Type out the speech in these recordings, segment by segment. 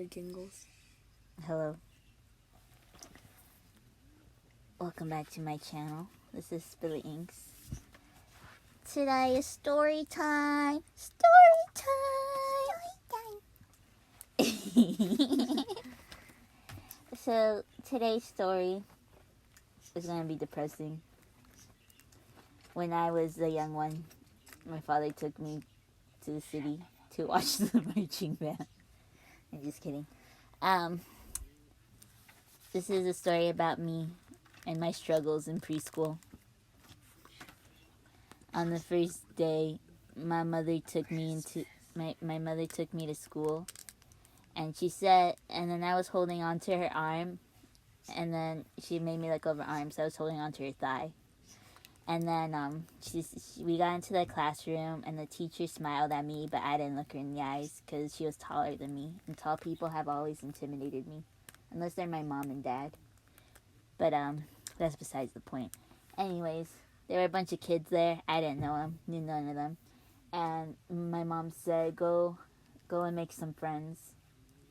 the jingles. Hello. Welcome back to my channel. This is Spilly Inks. Today is story time. Story time. So today's story is going to be depressing. When I was a young one, my father took me to the city to watch the marching band. I'm just kidding. This is a story about me and my struggles in preschool. On the first day, my mother took me to school, and she said, and then I was holding on to her arm, and then she made me let go of her arm, so I was holding on to her thigh. And then we got into the classroom, and the teacher smiled at me, but I didn't look her in the eyes because she was taller than me, and tall people have always intimidated me, unless they're my mom and dad. But that's besides the point. Anyways, there were a bunch of kids there. I didn't know them, knew none of them. And my mom said, go and make some friends.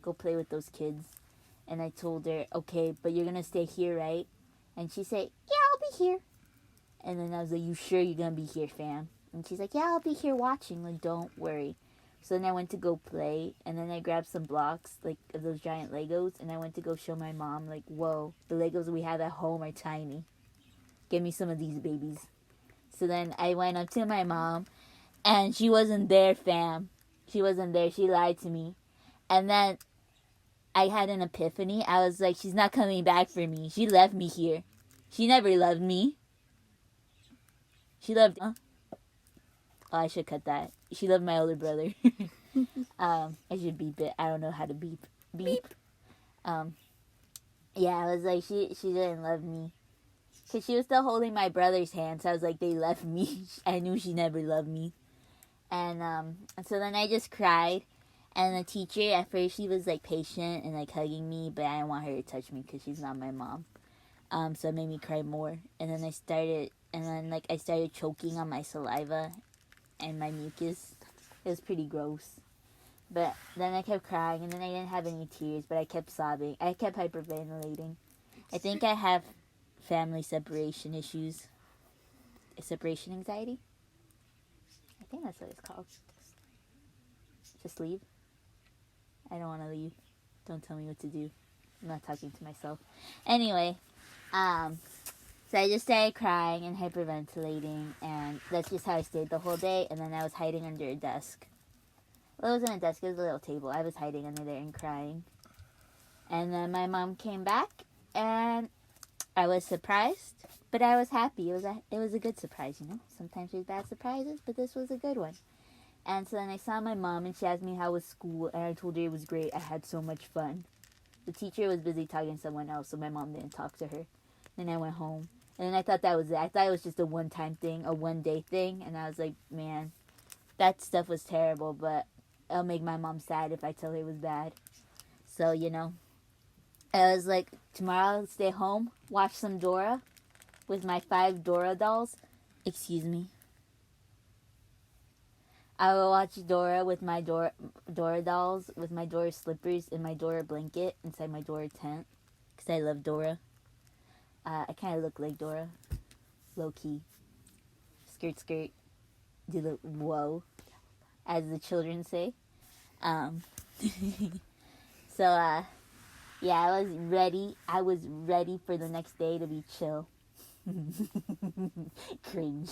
Go play with those kids. And I told her, okay, but you're going to stay here, right? And she said, yeah, I'll be here. And then I was like, you sure you're going to be here, fam? And she's like, yeah, I'll be here watching. Like, don't worry. So then I went to go play, and then I grabbed some blocks, like, of those giant Legos, and I went to go show my mom, like, whoa, the Legos we have at home are tiny. Give me some of these babies. So then I went up to my mom, and she wasn't there, fam. She wasn't there. She lied to me. And then I had an epiphany. I was like, she's not coming back for me. She left me here. She never loved me. She loved... Oh, I should cut that. She loved my older brother. I should beep it. I don't know how to beep. Beep. Yeah, I was like, she didn't love me. Because she was still holding my brother's hand, so I was like, they left me. I knew she never loved me. And so then I just cried. And the teacher, at first, she was, like, patient and, like, hugging me, but I didn't want her to touch me because she's not my mom. So it made me cry more. And then I started choking on my saliva and my mucus. It was pretty gross. But then I kept crying, and then I didn't have any tears, but I kept sobbing. I kept hyperventilating. I think I have family separation issues. Separation anxiety? I think that's what it's called. Just leave? I don't want to leave. Don't tell me what to do. I'm not talking to myself. Anyway, so I just started crying and hyperventilating, and that's just how I stayed the whole day, and then I was hiding under a desk. Well, it wasn't a desk, it was a little table. I was hiding under there and crying. And then my mom came back, and I was surprised, but I was happy. It was a good surprise, you know? Sometimes there's bad surprises, but this was a good one. And so then I saw my mom, and she asked me how was school, and I told her it was great. I had so much fun. The teacher was busy talking to someone else, so my mom didn't talk to her. Then I went home. And then I thought that was it. I thought it was just a one-time thing, a one-day thing. And I was like, man, that stuff was terrible, but it'll make my mom sad if I tell her it was bad. So, you know, I was like, tomorrow I'll stay home, watch some Dora with my 5 Dora dolls. Excuse me. I will watch Dora with my Dora dolls, with my Dora slippers and my Dora blanket inside my Dora tent. Because I love Dora. I kind of look like Dora. Low-key. Skirt, skirt. Do the whoa, as the children say. So, yeah, I was ready. I was ready for the next day to be chill. Cringe.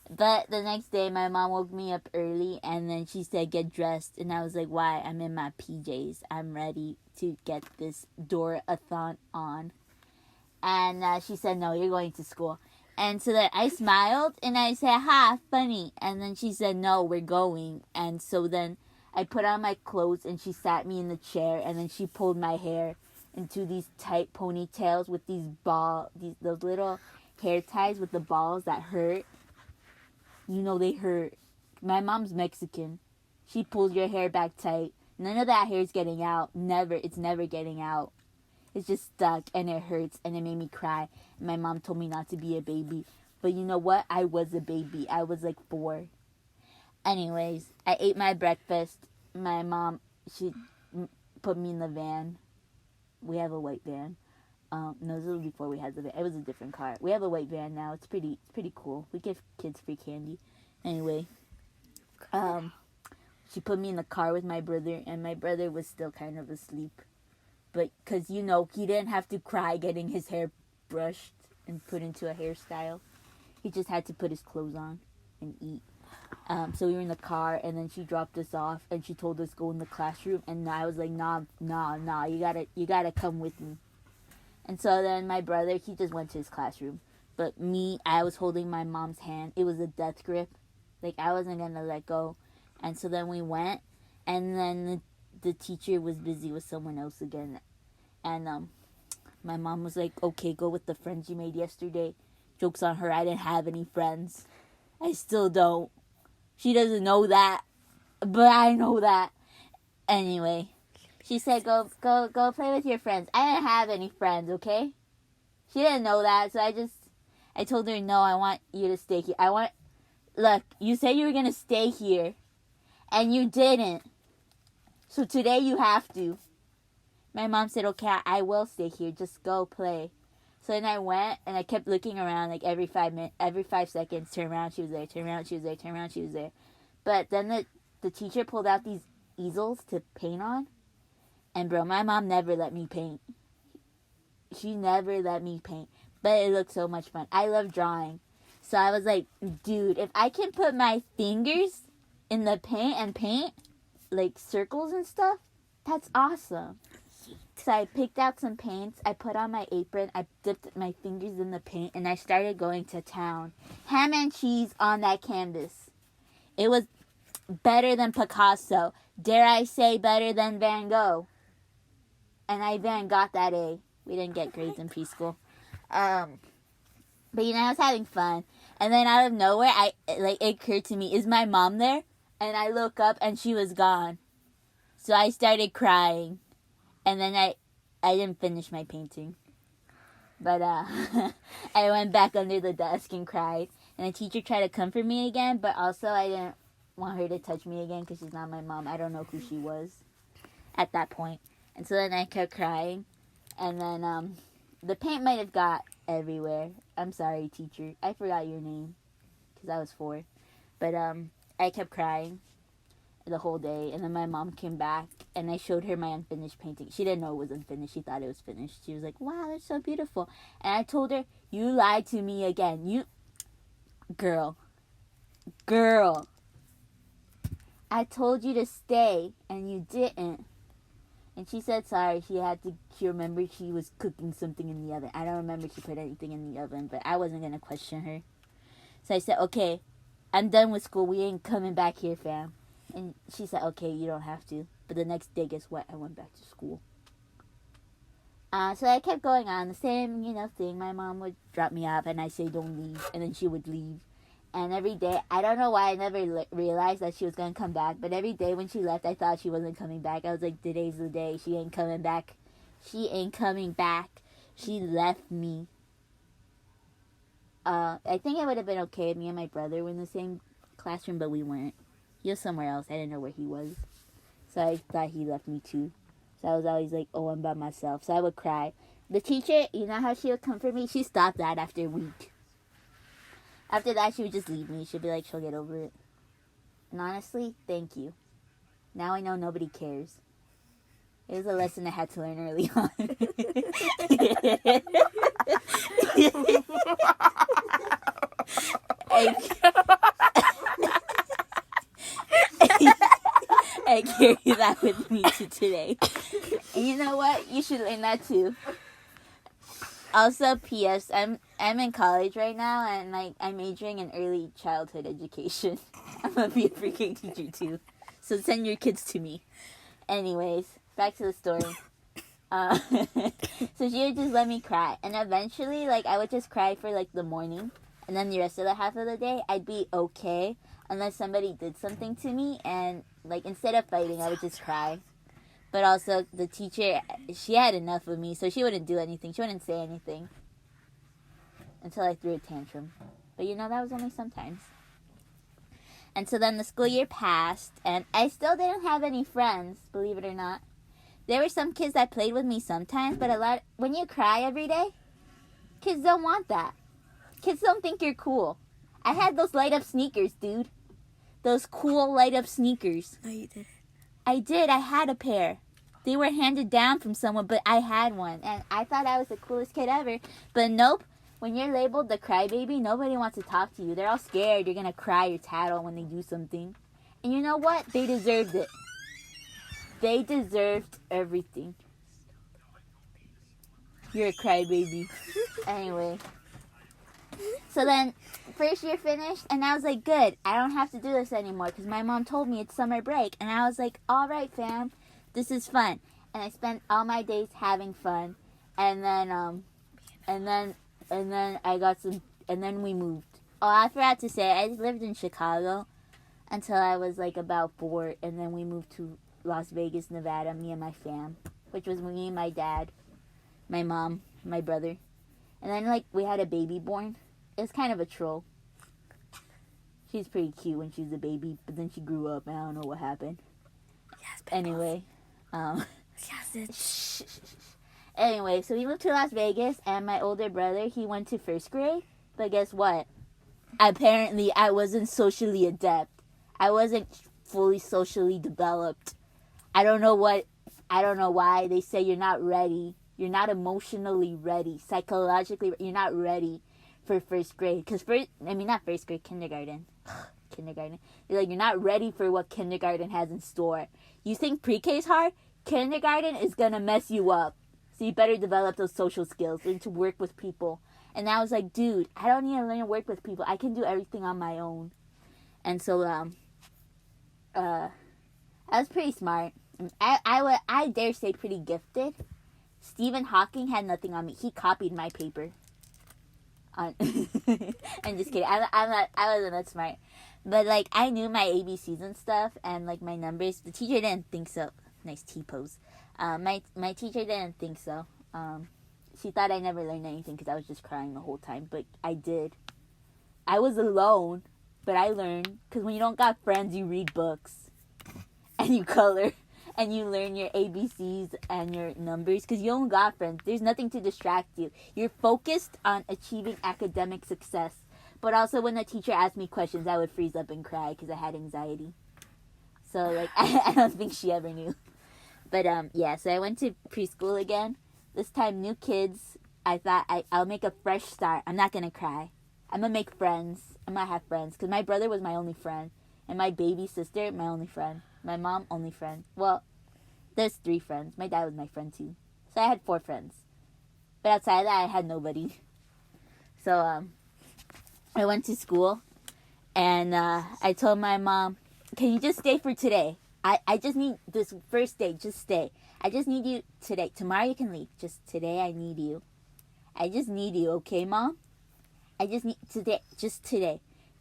But the next day, my mom woke me up early, and then she said, get dressed. And I was like, why? I'm in my PJs. I'm ready to get this Dora-a-thon on. And she said, no, you're going to school. And so then I smiled, and I said, ha, funny. And then she said, no, we're going. And so then I put on my clothes, and she sat me in the chair, and then she pulled my hair into these tight ponytails with those little hair ties with the balls that hurt. You know they hurt. My mom's Mexican. She pulls your hair back tight. None of that hair is getting out. Never. It's never getting out. It's just stuck, and it hurts, and it made me cry. And my mom told me not to be a baby. But you know what? I was a baby. I was like 4. Anyways, I ate my breakfast. My mom she put me in the van. We have a white van. No, this was before we had the van. It was a different car. We have a white van now. It's pretty cool. We give kids free candy. Anyway, she put me in the car with my brother, and my brother was still kind of asleep. But, because, he didn't have to cry getting his hair brushed and put into a hairstyle. He just had to put his clothes on and eat. So we were in the car, and then she dropped us off, and she told us go in the classroom, and I was like, nah, you gotta come with me. And so then my brother, he just went to his classroom. But me, I was holding my mom's hand. It was a death grip. Like, I wasn't gonna let go. And so then we went, and then the teacher was busy with someone else again. And my mom was like, okay, go with the friends you made yesterday. Joke's on her, I didn't have any friends. I still don't. She doesn't know that, but I know that. Anyway, she said, go play with your friends. I didn't have any friends, okay? She didn't know that, so I told her, no, I want you to stay here. Look, you said you were going to stay here, and you didn't. So today you have to. My mom said, okay, I will stay here. Just go play. So then I went, and I kept looking around, like, every 5 seconds. Turn around, she was there. Turn around, she was there. Turn around, she was there. But then the teacher pulled out these easels to paint on. And, bro, my mom never let me paint. She never let me paint. But it looked so much fun. I love drawing. So I was like, dude, if I can put my fingers in the paint and paint, like, circles and stuff, that's awesome. So I picked out some paints, I put on my apron, I dipped my fingers in the paint, and I started going to town. Ham and cheese on that canvas. It was better than Picasso. Dare I say better than Van Gogh. And I then got that A. We didn't get grades in preschool. But I was having fun. And then out of nowhere, it occurred to me, is my mom there? And I look up and she was gone. So I started crying. And then I didn't finish my painting. But I went back under the desk and cried. And the teacher tried to comfort me again, but also I didn't want her to touch me again because she's not my mom. I don't know who she was at that point. And so then I kept crying. And then the paint might have got everywhere. I'm sorry, teacher. I forgot your name because I was 4. But I kept crying the whole day. And then my mom came back and I showed her my unfinished painting. She didn't know it was unfinished. She thought it was finished. She was like, wow, that's so beautiful. And I told her, you lied to me again. Girl. I told you to stay and you didn't. And she said sorry. She remembered she was cooking something in the oven. I don't remember she put anything in the oven, but I wasn't going to question her. So I said, okay, I'm done with school. We ain't coming back here, fam. And she said, okay, you don't have to. But the next day, guess what? I went back to school. So I kept going on. The same, thing. My mom would drop me off and I'd say, don't leave. And then she would leave. And every day, I don't know why I never realized that she was going to come back. But every day when she left, I thought she wasn't coming back. I was like, today's the day. She ain't coming back. She ain't coming back. She left me. I think it would have been okay if me and my brother were in the same classroom, but we weren't. He was somewhere else. I didn't know where he was. So I thought he left me too. So I was always like, oh, I'm by myself. So I would cry. The teacher, you know how she would comfort me? She stopped that after a week. After that, she would just leave me. She'd be like, she'll get over it. And honestly, thank you. Now I know nobody cares. It was a lesson I had to learn early on. I carry that with me to today. And you know what? You should learn that too. Also, P.S. I'm in college right now, and I'm majoring in early childhood education. I'm gonna be a freaking teacher too. So send your kids to me. Anyways, back to the story. So she would just let me cry, and eventually, I would just cry for the morning, and then the rest of the half of the day, I'd be okay, unless somebody did something to me, and instead of fighting, I would just cry. But also, the teacher, she had enough of me, so she wouldn't do anything. She wouldn't say anything until I threw a tantrum. But that was only sometimes. And so then the school year passed, and I still didn't have any friends, believe it or not. There were some kids that played with me sometimes, but when you cry every day, kids don't want that. Kids don't think you're cool. I had those light up sneakers, dude. Those cool light up sneakers. No, you didn't. I did. I had a pair. They were handed down from someone, but I had one. And I thought I was the coolest kid ever. But nope. When you're labeled the crybaby, nobody wants to talk to you. They're all scared you're going to cry or tattle when they do something. And you know what? They deserved it. They deserved everything. You're a crybaby. Anyway. So then, first year finished, and I was like, good. I don't have to do this anymore, because my mom told me it's summer break. And I was like, all right, fam. This is fun. And I spent all my days having fun. And then we moved. Oh, I forgot to say, I lived in Chicago until I was like about 4, and then we moved to Las Vegas, Nevada, me and my fam, which was me and my dad, my mom, my brother. And then like we had a baby born. It was kind of a troll. She's pretty cute when she was a baby, but then she grew up and I don't know what happened. Yes, anyway, yes, anyway, so we moved to Las Vegas, and my older brother, he went to first grade. But guess what? Apparently, I wasn't socially adept. I wasn't fully socially developed. I don't know why. They say you're not ready. You're not emotionally ready. Psychologically, you're not ready for first grade. Not first grade, kindergarten. Kindergarten. You're not ready for what kindergarten has in store. You think pre-K is hard? Kindergarten is going to mess you up. So you better develop those social skills, learn to work with people. And I was like, dude, I don't need to learn to work with people. I can do everything on my own. And so, I was pretty smart. I dare say pretty gifted. Stephen Hawking had nothing on me. He copied my paper. I'm just kidding. I wasn't that smart. But, like, I knew my ABCs and stuff, and, like, my numbers. The teacher didn't think so. Nice T-pose. My teacher didn't think so. She thought I never learned anything because I was just crying the whole time. But I did. I was alone, but I learned. Because when you don't got friends, you read books. And you color. And you learn your ABCs and your numbers. Because you don't got friends. There's nothing to distract you. You're focused on achieving academic success. But also when the teacher asked me questions, I would freeze up and cry because I had anxiety. So, like, I don't think she ever knew. But, yeah, so I went to preschool again. This time, new kids. I thought I'll make a fresh start. I'm not going to cry. I'm going to make friends. I'm going to have friends. Because my brother was my only friend. And my baby sister, my only friend. My mom, only friend. Well, there's 3 friends. My dad was my friend, too. So I had 4 friends. But outside of that, I had nobody. So, I went to school. And I told my mom, can you just stay for today? I just need this first day. Just stay. I just need you today. Tomorrow you can leave. Just today I need you. I just need you, okay, Mom? I just need today. Just today.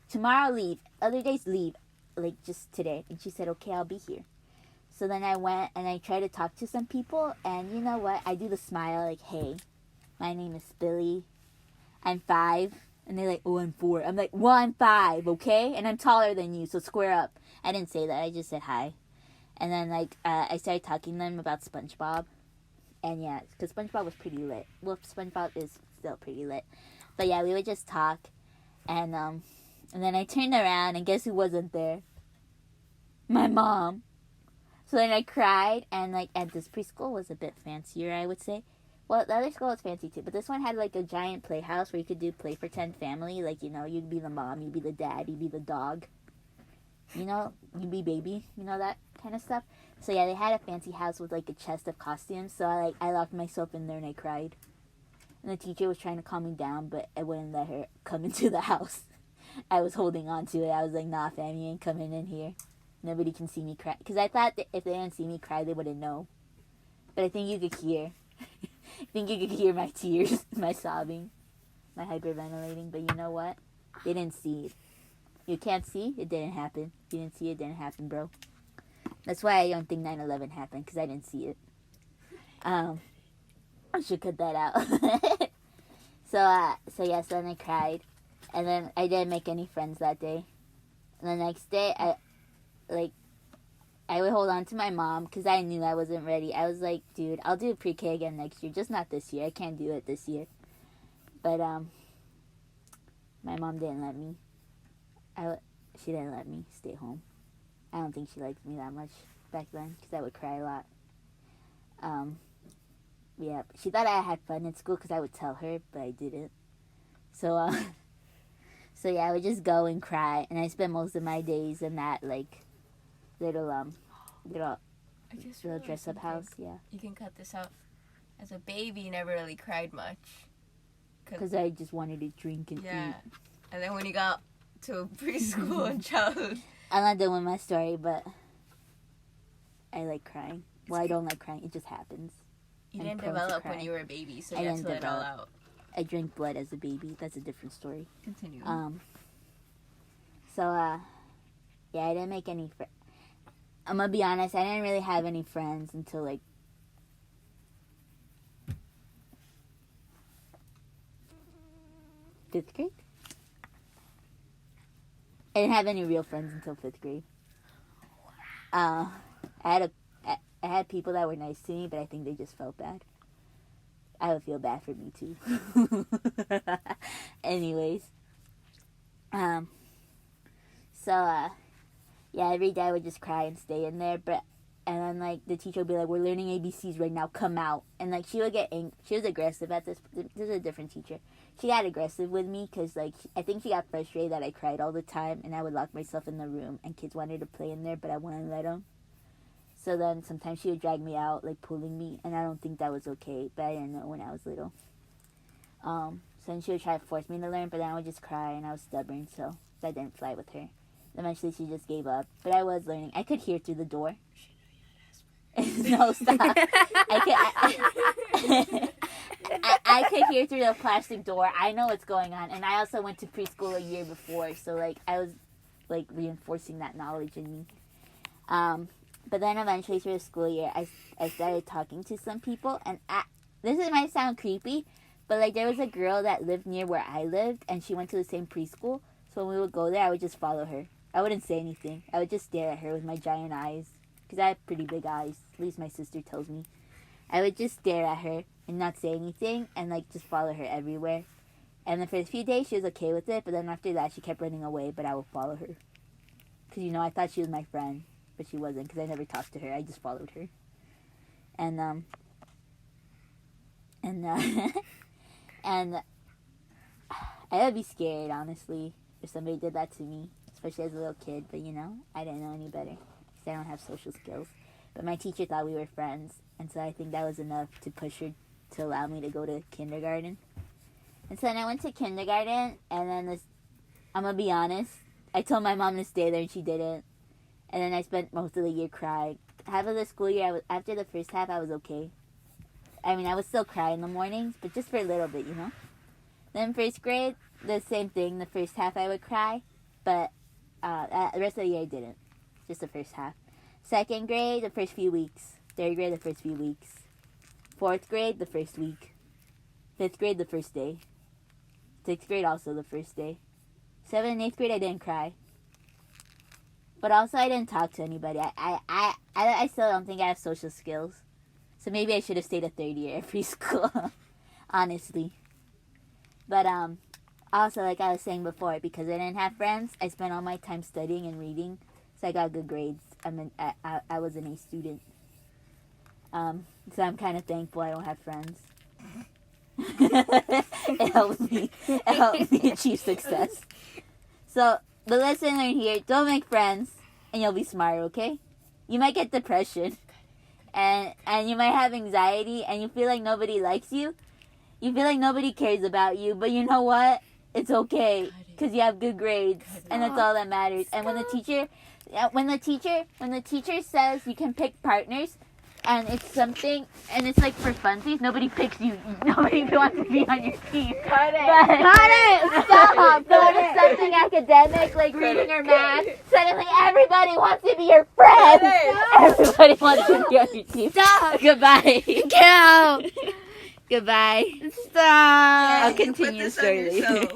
Tomorrow leave. Other days leave. Like, just today. And she said, okay, I'll be here. So then I went and I tried to talk to some people. And you know what? I do the smile like, hey, my name is Billy. I'm 5. And they're like, oh, I'm 4. I'm like, well, I'm 5, okay? And I'm taller than you, so square up. I didn't say that. I just said hi. And then, like, I started talking to them about SpongeBob. And, yeah, because SpongeBob was pretty lit. Well, SpongeBob is still pretty lit. But, yeah, we would just talk. And then I turned around, and guess who wasn't there? My mom. So then I cried, and, like, at this preschool was a bit fancier, I would say. Well, the other school was fancy, too. But this one had, like, a giant playhouse where you could do play pretend family. Like, you know, you'd be the mom, you'd be the dad, you'd be the dog. You know, you'd be baby. You know that kind of stuff. So, yeah, they had a fancy house with, like, a chest of costumes. So, I locked myself in there and I cried. And the teacher was trying to calm me down, but I wouldn't let her come into the house. I was holding on to it. I was like, nah, fam, you ain't coming in here. Nobody can see me cry. Because I thought that if they didn't see me cry, they wouldn't know. But I think you could hear. I think you could hear my tears, my sobbing, my hyperventilating. But you know what? They didn't see it. You can't see? It didn't happen. You didn't see it? It didn't happen, bro. That's why I don't think 9/11 happened, because I didn't see it. I should cut that out. So then I cried. And then I didn't make any friends that day. The next day, I would hold on to my mom because I knew I wasn't ready. I was like, dude, I'll do pre-K again next year, just not this year. I can't do it this year. But my mom didn't let me. She didn't let me stay home. I don't think she liked me that much back then because I would cry a lot. Yeah, she thought I had fun in school because I would tell her, but I didn't. So yeah, I would just go and cry, and I spent most of my days in that little dress up house. Yeah. You can cut this out. As a baby, you never really cried much. Because I just wanted to drink and eat. And then when you got to preschool and childhood. I'm not done with my story, but I like crying. Well, I don't like crying. It just happens. You didn't develop when you were a baby, so you had to let it all out. I drank blood as a baby. That's a different story. Continue. Yeah, I didn't make any friends. I'm gonna be honest, I didn't really have any friends until like 5th grade. I didn't have any real friends until 5th grade. I had people that were nice to me, but I think they just felt bad. I would feel bad for me too. Anyways, yeah, every day I would just cry and stay in there, and then like the teacher would be like, "We're learning ABCs right now, come out." And like she would get she was aggressive at this. This is a different teacher. She got aggressive with me because like I think she got frustrated that I cried all the time, and I would lock myself in the room, and kids wanted to play in there, but I wouldn't let them. So then sometimes she would drag me out, like pulling me, and I don't think that was okay, but I didn't know when I was little. So then she would try to force me to learn, but then I would just cry, and I was stubborn, so that didn't fly with her. Eventually she just gave up, but I was learning. I could hear through the door. No, stop. I could hear through the plastic door. I know what's going on, and I also went to preschool a year before, so like I was like reinforcing that knowledge in me. But then eventually through the school year, I started talking to some people, and this might sound creepy, but like there was a girl that lived near where I lived, and she went to the same preschool. So when we would go there, I would just follow her. I wouldn't say anything. I would just stare at her with my giant eyes, because I have pretty big eyes. At least my sister tells me. I would just stare at her and not say anything, and like just follow her everywhere. And the first few days she was okay with it, but then after that she kept running away. But I would follow her, because I thought she was my friend. But she wasn't, because I never talked to her. I just followed her. And I would be scared, honestly, if somebody did that to me, especially as a little kid. But, I didn't know any better, because I don't have social skills. But my teacher thought we were friends, and so I think that was enough to push her to allow me to go to kindergarten. And so then I went to kindergarten, and then I'm going to be honest, I told my mom to stay there, and she didn't. And then I spent most of the year crying. Half of the school year, after the first half, I was okay. I mean, I would still cry in the mornings, but just for a little bit, Then first grade, the same thing. The first half I would cry, but the rest of the year I didn't. Just the first half. Second grade, the first few weeks. Third grade, the first few weeks. Fourth grade, the first week. Fifth grade, the first day. Sixth grade, also the first day. 7th and 8th grade, I didn't cry. But also, I didn't talk to anybody. I still don't think I have social skills. So maybe I should have stayed a third year at preschool. Honestly. But also, like I was saying before, because I didn't have friends, I spent all my time studying and reading. So I got good grades. I was an A student. So I'm kind of thankful I don't have friends. It helped me achieve success. So the lesson learned here, don't make friends and you'll be smarter, okay? You might get depression and you might have anxiety and you feel like nobody likes you. You feel like nobody cares about you, but you know what? It's okay because you have good grades and that's all that matters. And when the teacher says you can pick partners, and it's something, and it's like for funsies, nobody picks you. Nobody wants to be on your team. Cut it! Stop! But when it's something academic, like reading or math, suddenly everybody wants to be your friend. Everybody wants to be on your team. Stop! Goodbye. Get out! Goodbye. Stop! I'll continue the story later.